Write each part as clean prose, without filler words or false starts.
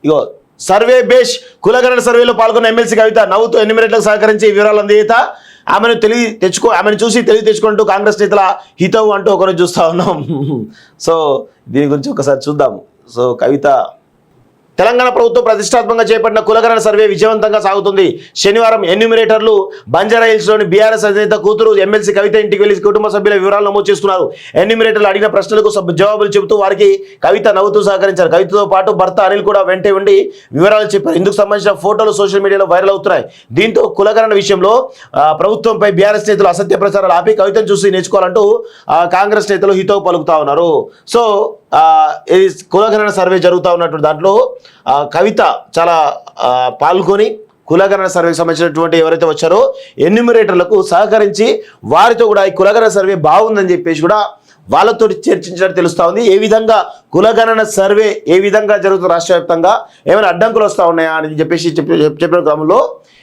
ఇగో survey బేష్ కులగణన సర్వేలో పాల్గొన్న ఎమ్మెల్సీ కవిత నవ్వుతూ ఎన్యూమరేటర్లకు సహకరించి వివరాలు అందిత ఆమెను చూసి తెలివి తెచ్చుకుంటూ కాంగ్రెస్ నేతల హితవు అంటూ ఒకరోజు చూస్తూ ఉన్నాం. సో దీని గురించి ఒకసారి చూద్దాం. సో కవిత తెలంగాణ ప్రభుత్వం ప్రతిష్టాత్మకంగా చేపట్టిన కులగణన సర్వే విజయవంతంగా సాగుతుంది. శనివారం ఎన్యూమరేటర్లు బంజారా హిల్స్లోని బీఆర్ఎస్ అధినేత కూతురు ఎమ్మెల్సీ కవిత ఇంటికి వెళ్లి కుటుంబ సభ్యుల వివరాలు నమోదు చేసుకున్నారు. ఎన్యూమరేటర్లు అడిగిన ప్రశ్నలకు జవాబులు చెబుతూ వారికి కవిత నవ్వుతూ సహకరించారు. కవితతో పాటు భర్త అనిల్ కూడా వెంటే ఉండి వివరాలు చెప్పారు. ఇందుకు సంబంధించిన ఫోటోలు సోషల్ మీడియాలో వైరల్ అవుతున్నాయి. దీంతో కులగణన విషయంలో ప్రభుత్వంపై బీఆర్ఎస్ నేతలు అసత్య ప్రచారాలు ఆపి కవితను చూసి నేర్చుకోవాలంటూ కాంగ్రెస్ నేతలు హితవు పలుకుతా ఉన్నారు. సో ఇది కులగణన సర్వే జరుగుతూ ఉన్నటువంటి దాంట్లో కవిత చాలా పాల్గొని కులగణన సర్వేకి సంబంధించినటువంటి ఎవరైతే వచ్చారో ఎన్యూమరేటర్లకు సహకరించి వారితో కూడా ఈ కులగణన సర్వే బాగుందని చెప్పేసి కూడా వాళ్ళతో చర్చించినట్టు తెలుస్తూ ఉంది. ఏ విధంగా కులగణన సర్వే ఏ విధంగా జరుగుతుంది, రాష్ట్ర వ్యాప్తంగా ఏమైనా అడ్డంకులు వస్తూ ఉన్నాయా అని చెప్పేసి చెప్పిన క్రమంలో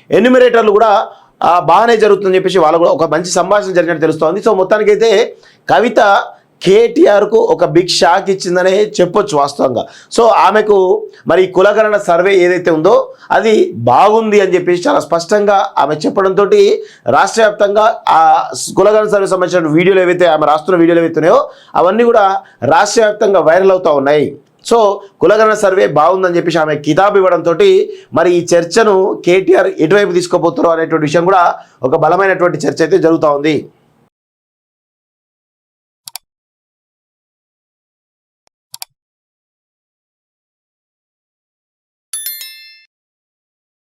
ఎన్యూమరేటర్లు కూడా బాగానే జరుగుతుందని చెప్పేసి వాళ్ళు కూడా ఒక మంచి సంభాషణ జరిగినట్టు తెలుస్తోంది. సో మొత్తానికైతే కవిత కేటీఆర్కు ఒక బిగ్ షాక్ ఇచ్చిందనే చెప్పొచ్చు వాస్తవంగా. సో ఆమెకు మరి కులగణన సర్వే ఏదైతే ఉందో అది బాగుంది అని చెప్పేసి చాలా స్పష్టంగా ఆమె చెప్పడంతో రాష్ట్ర వ్యాప్తంగా ఆ కులగణన సర్వే సంబంధించిన వీడియోలు ఏవైతే ఆమె రాస్తున్న వీడియోలు ఏవైతున్నాయో అవన్నీ కూడా రాష్ట్ర వ్యాప్తంగా వైరల్ అవుతూ ఉన్నాయి. సో కులగణన సర్వే బాగుందని చెప్పేసి ఆమె కితాబు ఇవ్వడంతో మరి ఈ చర్చను కేటీఆర్ ఎటువైపు తీసుకోబోతారో అనేటువంటి విషయం కూడా ఒక బలమైనటువంటి చర్చ అయితే జరుగుతూ ఉంది.